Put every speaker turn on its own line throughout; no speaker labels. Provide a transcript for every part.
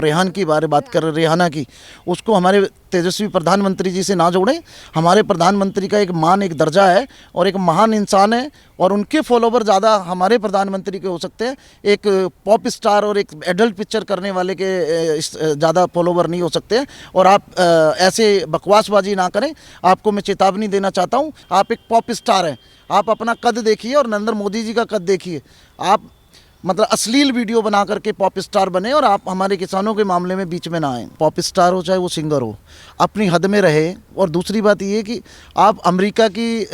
आप रेहान की बात कर रहे रेहाना की, उसको हमारे तेजस्वी प्रधानमंत्री जी से ना जोड़ें। हमारे प्रधानमंत्री का एक मान, एक दर्जा है और एक महान इंसान है, और उनके फॉलोवर ज़्यादा हमारे प्रधानमंत्री के हो सकते हैं। एक पॉप स्टार और एक एडल्ट पिक्चर करने वाले के ज़्यादा फॉलोवर नहीं हो सकते हैं। और आप ऐसे बकवासबाजी ना करें। आपको मैं चेतावनी देना चाहता हूँ, आप एक पॉप स्टार हैं, आप अपना कद देखिए और नरेंद्र मोदी जी का कद देखिए। आप मतलब अश्लील वीडियो बना करके पॉप स्टार बने और आप हमारे किसानों के मामले में बीच में ना आए। पॉप स्टार हो चाहे वो सिंगर हो, अपनी हद में रहे। और दूसरी बात ये कि आप अमेरिका की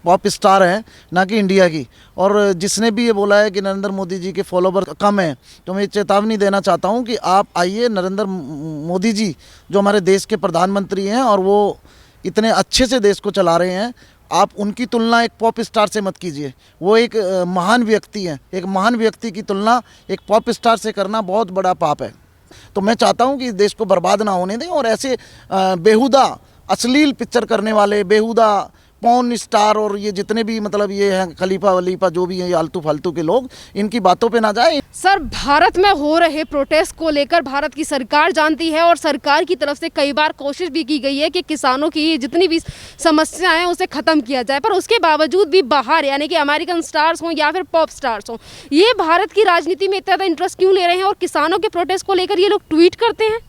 पॉप स्टार हैं, ना कि इंडिया की। और जिसने भी ये बोला है कि नरेंद्र मोदी जी के फॉलोवर कम हैं, तो मैं चेतावनी देना चाहता हूँ कि आप आइए। नरेंद्र मोदी जी जो हमारे देश के प्रधानमंत्री हैं और वो इतने अच्छे से देश को चला रहे हैं, आप उनकी तुलना एक पॉप स्टार से मत कीजिए। वो एक महान व्यक्ति हैं। एक महान व्यक्ति की तुलना एक पॉप स्टार से करना बहुत बड़ा पाप है। तो मैं चाहता हूं कि इस देश को बर्बाद ना होने दें। और ऐसे बेहुदा अश्लील पिक्चर करने वाले, बेहुदा पॉर्न स्टार और ये जितने भी मतलब ये हैं खलीफा वलीफा जो भी हैं, ये आलतू फालतू के लोग, इनकी बातों पे ना जाए।
सर, भारत में हो रहे प्रोटेस्ट को लेकर भारत की सरकार जानती है और सरकार की तरफ से कई बार कोशिश भी की गई है कि किसानों की जितनी भी समस्याएं हैं उसे ख़त्म किया जाए, पर उसके बावजूद भी बाहर यानी कि अमेरिकन स्टार्स हों या फिर पॉप स्टार्स हों, ये भारत की राजनीति में इतना ज़्यादा इंटरेस्ट क्यों ले रहे हैं और किसानों के प्रोटेस्ट को लेकर ये लोग ट्वीट करते हैं?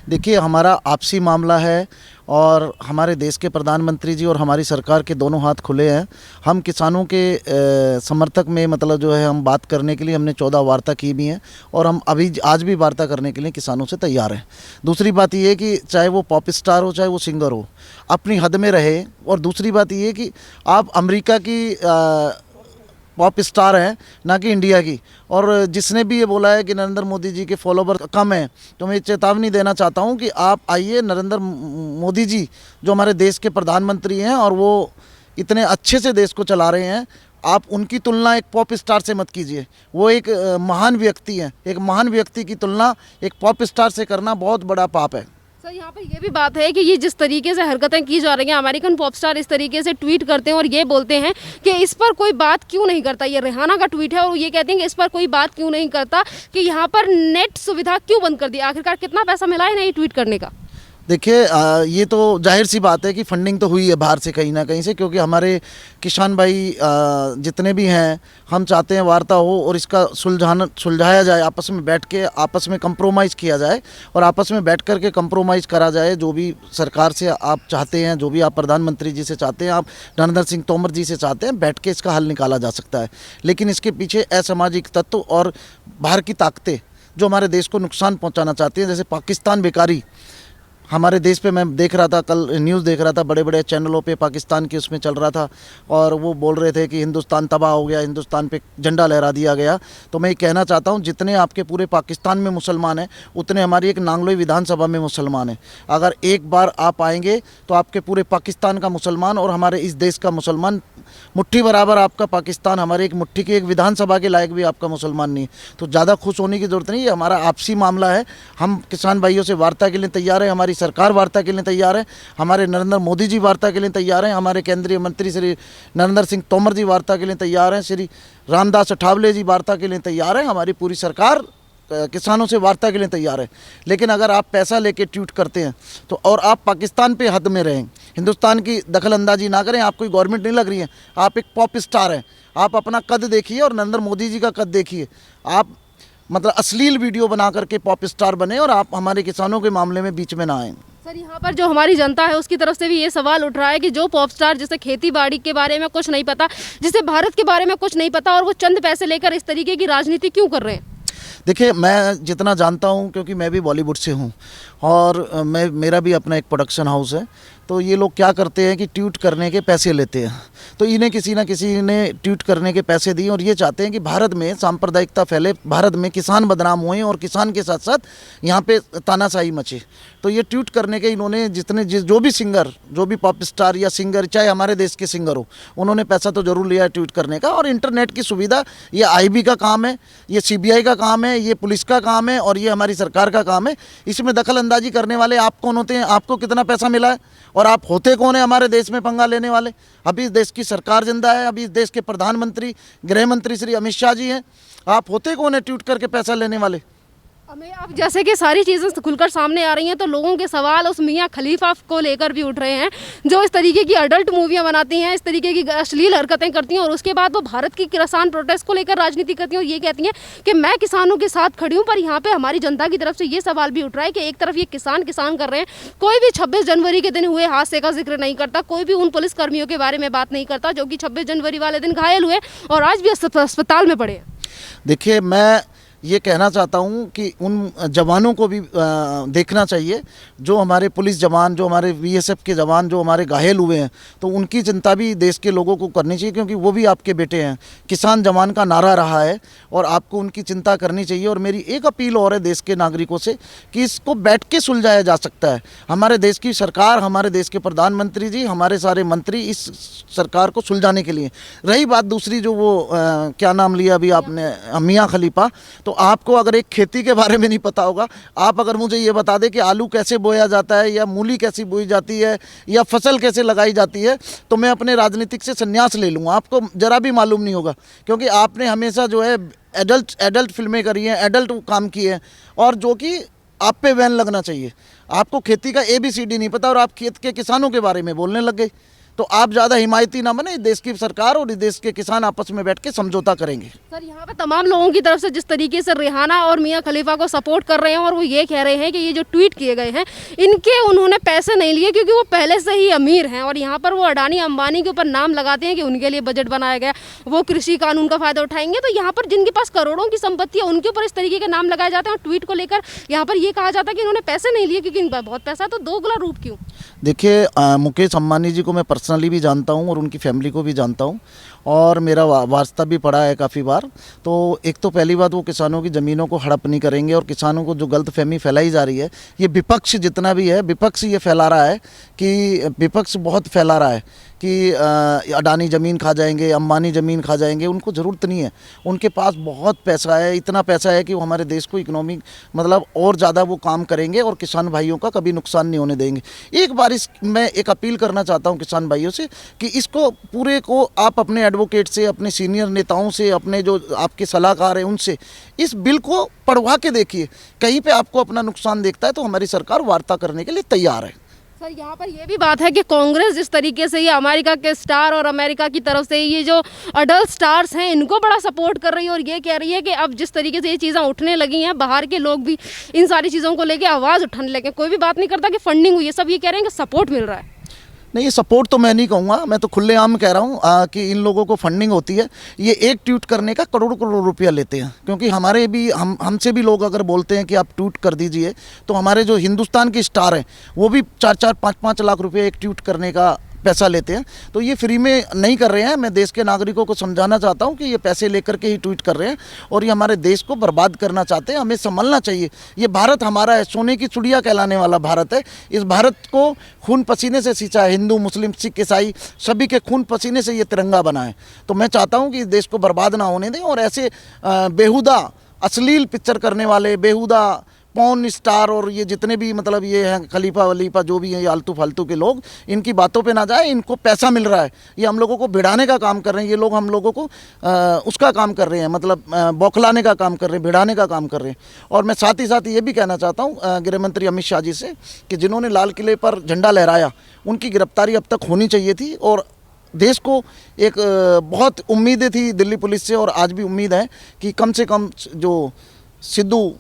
देखिए, हमारा आपसी मामला है और हमारे देश के प्रधानमंत्री जी और हमारी सरकार के दोनों हाथ खुले हैं। हम किसानों के समर्थक में मतलब जो है हम बात करने के लिए हमने 14 वार्ता की भी हैं और हम अभी आज भी वार्ता करने के लिए किसानों से तैयार हैं। दूसरी बात ये है कि चाहे वो पॉप स्टार हो चाहे वो सिंगर हो, अपनी हद में रहे। और दूसरी बात ये है कि आप अमेरिका की पॉप स्टार हैं, ना कि इंडिया की। और जिसने भी ये बोला है कि नरेंद्र मोदी जी के फॉलोवर कम हैं, तो मैं चेतावनी देना चाहता हूँ कि आप आइए। नरेंद्र मोदी जी जो हमारे देश के प्रधानमंत्री हैं और वो इतने अच्छे से देश को चला रहे हैं, आप उनकी तुलना एक पॉप स्टार से मत कीजिए। वो एक महान व्यक्ति हैं। एक महान व्यक्ति की तुलना एक पॉप स्टार से करना बहुत बड़ा पाप है।
सर, यहाँ पर ये भी बात है कि ये जिस तरीके से हरकतें की जा रही हैं, अमेरिकन पॉप स्टार इस तरीके से ट्वीट करते हैं और ये बोलते हैं कि इस पर कोई बात क्यों नहीं करता। ये रेहाना का ट्वीट है और ये कहते हैं कि इस पर कोई बात क्यों नहीं करता, कि यहाँ पर नेट सुविधा क्यों बंद कर दी। आखिरकार कितना पैसा मिला है ना ये ट्वीट करने का?
देखिए, ये तो जाहिर सी बात है कि फंडिंग तो हुई है बाहर से कहीं ना कहीं से, क्योंकि हमारे किसान भाई जितने भी हैं, हम चाहते हैं वार्ता हो और इसका सुलझाया जाए। आपस में बैठ के आपस में कंप्रोमाइज़ किया जाए और आपस में बैठ कर के कंप्रोमाइज़ करा जाए। जो भी सरकार से आप चाहते हैं, जो भी आप प्रधानमंत्री जी से चाहते हैं, आप नरेंद्र सिंह तोमर जी से चाहते हैं, बैठ के इसका हल निकाला जा सकता है। लेकिन इसके पीछे असामाजिक तत्व और बाहर की ताकतें जो हमारे देश को नुकसान पहुँचाना चाहती हैं, जैसे पाकिस्तान बेकारी हमारे देश पे, मैं देख रहा था कल न्यूज़ देख रहा था, बड़े बड़े चैनलों पे पाकिस्तान के उसमें चल रहा था और वो बोल रहे थे कि हिंदुस्तान तबाह हो गया, हिंदुस्तान पे झंडा लहरा दिया गया। तो मैं ये कहना चाहता हूँ, जितने आपके पूरे पाकिस्तान में मुसलमान हैं, उतने हमारी एक नांगलोई विधानसभा में मुसलमान हैं। अगर एक बार आप आएंगे तो आपके पूरे पाकिस्तान का मुसलमान और हमारे इस देश का मुसलमान मुट्ठी बराबर, आपका पाकिस्तान हमारे एक मुट्ठी की एक विधानसभा के लायक भी आपका मुसलमान नहीं। तो ज़्यादा खुश होने की ज़रूरत नहीं है। हमारा आपसी मामला है। हम किसान भाइयों से वार्ता के लिए तैयार हैं, हमारी सरकार वार्ता के लिए तैयार है, हमारे नरेंद्र मोदी जी वार्ता के लिए तैयार हैं, हमारे केंद्रीय मंत्री श्री नरेंद्र सिंह तोमर जी वार्ता के लिए तैयार हैं, श्री रामदास अठावले जी वार्ता के लिए तैयार हैं। हमारी पूरी सरकार किसानों से वार्ता के लिए तैयार है। लेकिन अगर आप पैसा लेके ट्वीट करते हैं तो, और आप पाकिस्तान पे हद में रहें, हिंदुस्तान की दखल अंदाजी ना करें। आप कोई गवर्नमेंट नहीं लग रही है, आप एक पॉप स्टार हैं। आप अपना कद देखिए और नरेंद्र मोदी जी का कद देखिए। आप मतलब अश्लील वीडियो बना करके पॉप स्टार बने और आप हमारे किसानों के मामले में बीच में ना आएँ।
सर, यहाँ पर जो हमारी जनता है उसकी तरफ से भी ये सवाल उठ रहा है कि जो पॉप स्टार जिसे खेती बाड़ी के बारे में कुछ नहीं पता, जिसे भारत के बारे में कुछ नहीं पता, और वो चंद पैसे लेकर इस तरीके की राजनीति क्यों कर रहे हैं?
देखिए, मैं जितना जानता हूँ, क्योंकि मैं भी बॉलीवुड से हूँ और मेरा भी अपना एक प्रोडक्शन हाउस है, तो ये लोग क्या करते हैं कि ट्वीट करने के पैसे लेते हैं। तो इन्हें किसी ना किसी ने ट्वीट करने के पैसे दिए और ये चाहते हैं कि भारत में सांप्रदायिकता फैले, भारत में किसान बदनाम हुए और किसान के साथ साथ यहाँ पे तानाशाही मचे। तो ये ट्वीट करने के इन्होंने जो भी सिंगर, जो भी पॉप स्टार या सिंगर, चाहे हमारे देश के सिंगर हो, उन्होंने पैसा तो ज़रूर लिया है ट्वीट करने का। और इंटरनेट की सुविधा, ये IB का काम है, ये CBI का काम है, ये पुलिस का काम है और ये हमारी सरकार का काम है। इसमें दखल अंदाजी करने वाले आप कौन होते हैं? आपको कितना पैसा मिला है और आप होते कौन है हमारे देश में पंगा लेने वाले? अभी इस देश की सरकार जिंदा है, अभी इस देश के प्रधानमंत्री, गृह मंत्री श्री अमित शाह जी हैं। आप होते कौन है ट्वीट करके पैसा लेने वाले?
अब जैसे कि सारी चीज़ें खुलकर सामने आ रही हैं तो लोगों के सवाल उस मियां खलीफा को लेकर भी उठ रहे हैं, जो इस तरीके की अडल्ट मूवियां बनाती हैं, इस तरीके की अश्लील हरकतें करती हैं और उसके बाद वो भारत की किसान प्रोटेस्ट को लेकर राजनीति करती हैं और ये कहती हैं कि मैं किसानों के साथ खड़ी हूँ। पर यहाँ पे हमारी जनता की तरफ से ये सवाल भी उठ रहा है कि एक तरफ ये किसान कर रहे हैं, कोई भी 26 जनवरी के दिन हुए हादसे का जिक्र नहीं करता, कोई भी उन पुलिस कर्मियों के बारे में बात नहीं करता जो कि 26 जनवरी वाले दिन घायल हुए और आज भी अस्पताल में पड़े हैं।
देखिए, मैं ये कहना चाहता हूँ कि उन जवानों को भी देखना चाहिए, जो हमारे पुलिस जवान, जो हमारे बीएसएफ के जवान जो हमारे घायल हुए हैं, तो उनकी चिंता भी देश के लोगों को करनी चाहिए, क्योंकि वो भी आपके बेटे हैं। किसान जवान का नारा रहा है और आपको उनकी चिंता करनी चाहिए। और मेरी एक अपील और है देश के नागरिकों से कि इसको बैठ के सुलझाया जा सकता है। हमारे देश की सरकार, हमारे देश के प्रधानमंत्री जी, हमारे सारे मंत्री इस सरकार को सुलझाने के लिए। रही बात दूसरी, जो वो क्या नाम लिया अभी आपने, मियां खलीफा, तो आपको अगर एक खेती के बारे में नहीं पता होगा, आप अगर मुझे ये बता दें कि आलू कैसे बोया जाता है या मूली कैसी बोई जाती है या फसल कैसे लगाई जाती है, तो मैं अपने राजनीतिक से संन्यास ले लूँगा। आपको ज़रा भी मालूम नहीं होगा, क्योंकि आपने हमेशा जो है एडल्ट फिल्में करी हैं, एडल्ट काम किए हैं, और जो कि आप पे बैन लगना चाहिए। आपको खेती का ABCD नहीं पता और आप खेत के किसानों के बारे में बोलने लग गए। तो आप ज़्यादा हिमायती ना बने, देश की सरकार और देश के किसान आपस में बैठ के समझौता करेंगे।
सर, यहाँ पे तमाम लोगों की तरफ से जिस तरीके से रेहाना और मियां खलीफा को सपोर्ट कर रहे हैं और वो ये कह रहे हैं कि ये जो ट्वीट किए गए हैं इनके उन्होंने पैसे नहीं लिए, क्योंकि वो पहले से ही अमीर हैं। और यहाँ पर वो अडानी अंबानी के ऊपर नाम लगाते हैं कि उनके लिए बजट बनाया गया, वो कृषि कानून का फायदा उठाएंगे। तो यहाँ पर जिनके पास करोड़ों की संपत्ति है उनके ऊपर इस तरीके के नाम लगाए जाते हैं और ट्वीट को लेकर यहाँ पर ये कहा जाता है कि इन्होंने पैसे नहीं लिए क्योंकि इनका बहुत पैसा है। तो दोगला रूप क्यों?
देखिए, मुकेश अंबानी जी को मैं पर्सनली भी जानता हूं और उनकी फैमिली को भी जानता हूं, और मेरा वास्ता भी पड़ा है काफ़ी बार। तो एक तो पहली बात, वो किसानों की ज़मीनों को हड़प नहीं करेंगे। और किसानों को जो गलतफहमी फैलाई जा रही है, ये विपक्ष जितना भी है, विपक्ष ये फैला रहा है कि विपक्ष बहुत फैला रहा है कि अडानी ज़मीन खा जाएंगे, अंबानी ज़मीन खा जाएंगे। उनको ज़रूरत नहीं है, उनके पास बहुत पैसा है, इतना पैसा है कि वो हमारे देश को इकोनॉमिक मतलब और ज़्यादा वो काम करेंगे और किसान भाइयों का कभी नुकसान नहीं होने देंगे। एक बार मैं एक अपील करना चाहता हूँ किसान भाइयों से कि इसको पूरे को आप अपने एडवोकेट से, अपने सीनियर नेताओं से, अपने जो आपके सलाहकार हैं उनसे इस बिल को पढ़वा के देखिए। कहीं पे आपको अपना नुकसान देखता है तो हमारी सरकार वार्ता करने के लिए तैयार है।
सर, यहाँ पर ये भी बात है कि कांग्रेस जिस तरीके से ये अमेरिका के स्टार और अमेरिका की तरफ से ये जो अडल्ट स्टार्स हैं इनको बड़ा सपोर्ट कर रही है और ये कह रही है कि अब जिस तरीके से ये चीज़ें उठने लगी हैं, बाहर के लोग भी इन सारी चीज़ों को लेके आवाज़ उठाने लगे। कोई भी बात नहीं करता कि फंडिंग हुई है, सब ये कह रहे हैं कि सपोर्ट मिल रहा है।
नहीं, ये सपोर्ट तो मैं नहीं कहूँगा, मैं तो खुलेआम कह रहा हूँ कि इन लोगों को फंडिंग होती है। ये एक ट्वीट करने का करोड़ रुपया लेते हैं, क्योंकि हमारे भी हमसे भी लोग अगर बोलते हैं कि आप ट्वीट कर दीजिए, तो हमारे जो हिंदुस्तान के स्टार हैं वो भी 4-4, 5-5 लाख रुपये एक ट्वीट करने का पैसा लेते हैं। तो ये फ्री में नहीं कर रहे हैं। मैं देश के नागरिकों को समझाना चाहता हूं कि ये पैसे लेकर के ही ट्वीट कर रहे हैं और ये हमारे देश को बर्बाद करना चाहते हैं। हमें संभलना चाहिए। ये भारत हमारा है, सोने की चिड़िया कहलाने वाला भारत है। इस भारत को खून पसीने से सींचा है, हिंदू, मुस्लिम, सिख, ईसाई सभी के खून पसीने से ये तिरंगा बना है। तो मैं चाहता हूँ कि इस देश को बर्बाद ना होने दें और ऐसे बेहुदा अश्लील पिक्चर करने वाले, बेहुदा पॉर्न स्टार और ये जितने भी मतलब ये हैं खलीफा वलीफा जो भी हैं, ये आलतू फालतू के लोग, इनकी बातों पे ना जाए। इनको पैसा मिल रहा है, ये हम लोगों को भिड़ाने का काम कर रहे हैं। ये लोग हम लोगों को उसका काम कर रहे हैं, मतलब बौखलाने का काम कर रहे हैं, भिड़ाने का काम कर रहे हैं। और मैं साथ ही साथ ये भी कहना चाहता हूँ गृह मंत्री अमित शाह जी से कि जिन्होंने लाल किले पर झंडा लहराया, उनकी गिरफ्तारी अब तक होनी चाहिए थी। और देश को एक बहुत उम्मीदें थी दिल्ली पुलिस से, और आज भी उम्मीद है कि कम से कम जो सिद्धू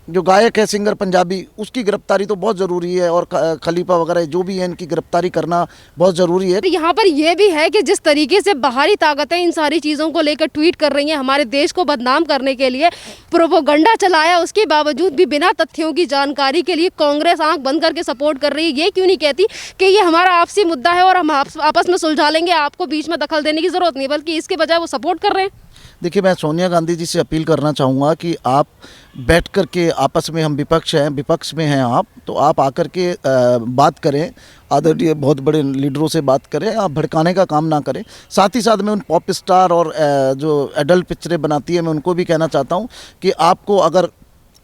जो गायक है, सिंगर पंजाबी, उसकी गिरफ्तारी तो बहुत ज़रूरी है। और खलीफा वगैरह जो भी है, इनकी गिरफ्तारी करना बहुत ज़रूरी है।
तो यहाँ पर यह भी है कि जिस तरीके से बाहरी ताकतें इन सारी चीज़ों को लेकर ट्वीट कर रही हैं, हमारे देश को बदनाम करने के लिए प्रोपोगंडा चलाया, उसके बावजूद भी बिना तथ्यों की जानकारी के लिए कांग्रेस आंख बंद करके सपोर्ट कर रही है। ये क्यों नहीं कहती कि ये हमारा आपसी मुद्दा है और हम आपस में सुलझा लेंगे, आपको बीच में दखल देने की ज़रूरत नहीं, बल्कि इसके बजाय वो सपोर्ट कर रहे हैं।
देखिए, मैं सोनिया गांधी जी से अपील करना चाहूँगा कि आप बैठ कर के, आपस में हम विपक्ष हैं, विपक्ष में हैं आप, तो आप आकर के बात करें, आदरणीय बहुत बड़े लीडरों से बात करें, आप भड़काने का काम ना करें। साथ ही साथ मैं उन पॉप स्टार और जो एडल्ट पिक्चरें बनाती है, मैं उनको भी कहना चाहता हूँ कि आपको अगर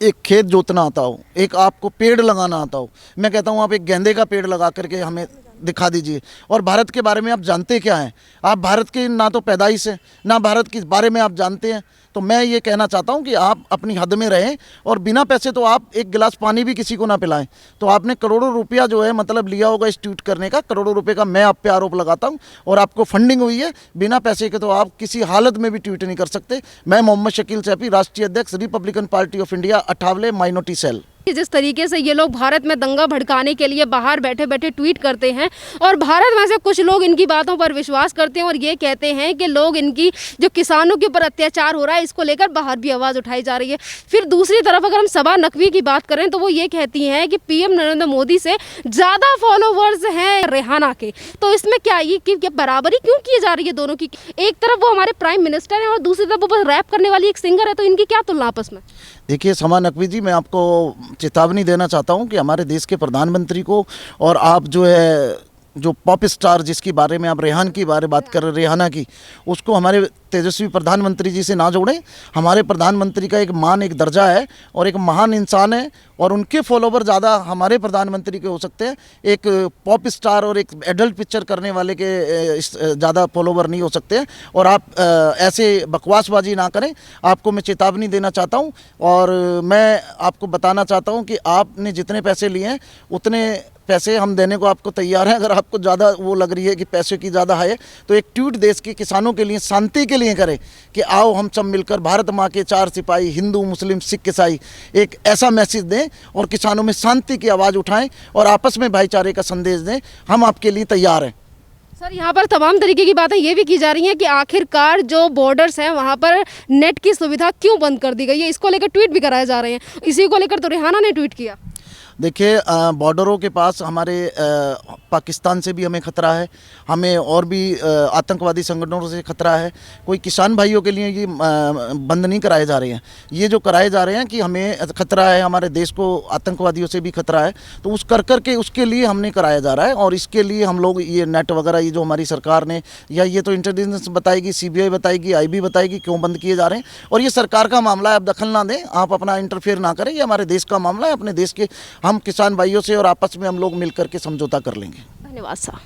एक खेत जोतना आता हो, एक आपको पेड़ लगाना आता हो, मैं कहता हूँ आप एक गेंदे का पेड़ लगा करके हमें दिखा दीजिए। और भारत के बारे में आप जानते क्या हैं? आप भारत के ना तो पैदाइश है, ना भारत के बारे में आप जानते हैं। तो मैं ये कहना चाहता हूँ कि आप अपनी हद में रहें और बिना पैसे तो आप एक गिलास पानी भी किसी को ना पिलाएं। तो आपने करोड़ों रुपया जो है मतलब लिया होगा इस ट्वीट करने का, करोड़ों रुपए का मैं आप पे आरोप लगाता हूँ और आपको फंडिंग हुई है। बिना पैसे के तो आप किसी हालत में भी ट्वीट नहीं कर सकते। मैं मोहम्मद शकील सैफी, राष्ट्रीय अध्यक्ष Republican Party of India, Athawale minority cell.
जिस तरीके से ये लोग भारत में दंगा भड़काने के लिए बाहर बैठे बैठे ट्वीट करते हैं और भारत में से कुछ लोग इनकी बातों पर विश्वास करते हैं और ये कहते हैं कि लोग इनकी जो किसानों के ऊपर अत्याचार हो रहा है इसको लेकर बाहर भी आवाज़ उठाई जा रही है। फिर दूसरी तरफ अगर हम सबा नकवी की बात करें तो वो ये कहती हैं कि पीएम नरेंद्र मोदी से ज़्यादा फॉलोवर्स हैं रेहाना के। तो इसमें क्या ये कि बराबरी क्यों की जा रही है दोनों की? एक तरफ वो हमारे प्राइम मिनिस्टर हैं और दूसरी तरफ वो बस रैप करने वाली एक सिंगर है, तो इनकी क्या तुलना आपस में?
देखिए समा नकवी जी, मैं आपको चेतावनी देना चाहता हूं कि हमारे देश के प्रधानमंत्री को और आप जो है जो पॉप स्टार जिसके बारे में आप रेहान की बात कर रहे हैं, रेहाना की, उसको हमारे तेजस्वी प्रधानमंत्री जी से ना जोड़ें। हमारे प्रधानमंत्री का एक मान, एक दर्जा है और एक महान इंसान है और उनके फॉलोवर ज़्यादा हमारे प्रधानमंत्री के हो सकते हैं। एक पॉप स्टार और एक एडल्ट पिक्चर करने वाले के ज़्यादा फॉलोवर नहीं हो सकते हैं। और आप ऐसे बकवासबाजी ना करें, आपको मैं चेतावनी देना चाहता हूं। और मैं आपको बताना चाहता हूं कि आपने जितने पैसे लिए हैं उतने पैसे हम देने को आपको तैयार हैं। अगर आपको ज़्यादा वो लग रही है कि पैसे की ज़्यादा है तो एक ट्वीट देश के किसानों के लिए, शांति के लिए करें कि आओ हम सब मिलकर भारत माँ के 4 सिपाही, हिंदू, मुस्लिम, सिख, ईसाई, एक ऐसा मैसेज दें और किसानों में शांति की आवाज़ उठाएं और आपस में भाईचारे का संदेश दें। हम आपके लिए तैयार हैं।
सर, यहाँ पर तमाम तरीके की बातें ये भी की जा रही हैं कि आखिरकार जो बॉर्डर्स हैं वहाँ पर नेट की सुविधा क्यों बंद कर दी गई है, इसको लेकर ट्वीट भी कराए जा रहे हैं। इसी को लेकर तो रेहाना ने ट्वीट किया।
देखिए बॉर्डरों के पास हमारे पाकिस्तान से भी हमें ख़तरा है, हमें और भी आतंकवादी संगठनों से ख़तरा है। कोई किसान भाइयों के लिए ये बंद नहीं कराए जा रहे हैं। ये जो कराए जा रहे हैं कि हमें ख़तरा है, हमारे देश को आतंकवादियों से भी ख़तरा है, तो उस करके उसके लिए हमने कराया जा रहा है। और इसके लिए हम लोग ये नेट वगैरह ये जो हमारी सरकार ने, या ये तो इंटेलिजेंस बताएगी, CBI बताएगी, IB बताएगी क्यों बंद किए जा रहे हैं। और ये सरकार का मामला है, आप दखल ना दें, आप अपना इंटरफेयर ना करें। ये हमारे देश का मामला है, अपने देश के हम किसान भाइयों से और आपस में हम लोग मिल करके समझौता कर लेंगे।
धन्यवाद साहब।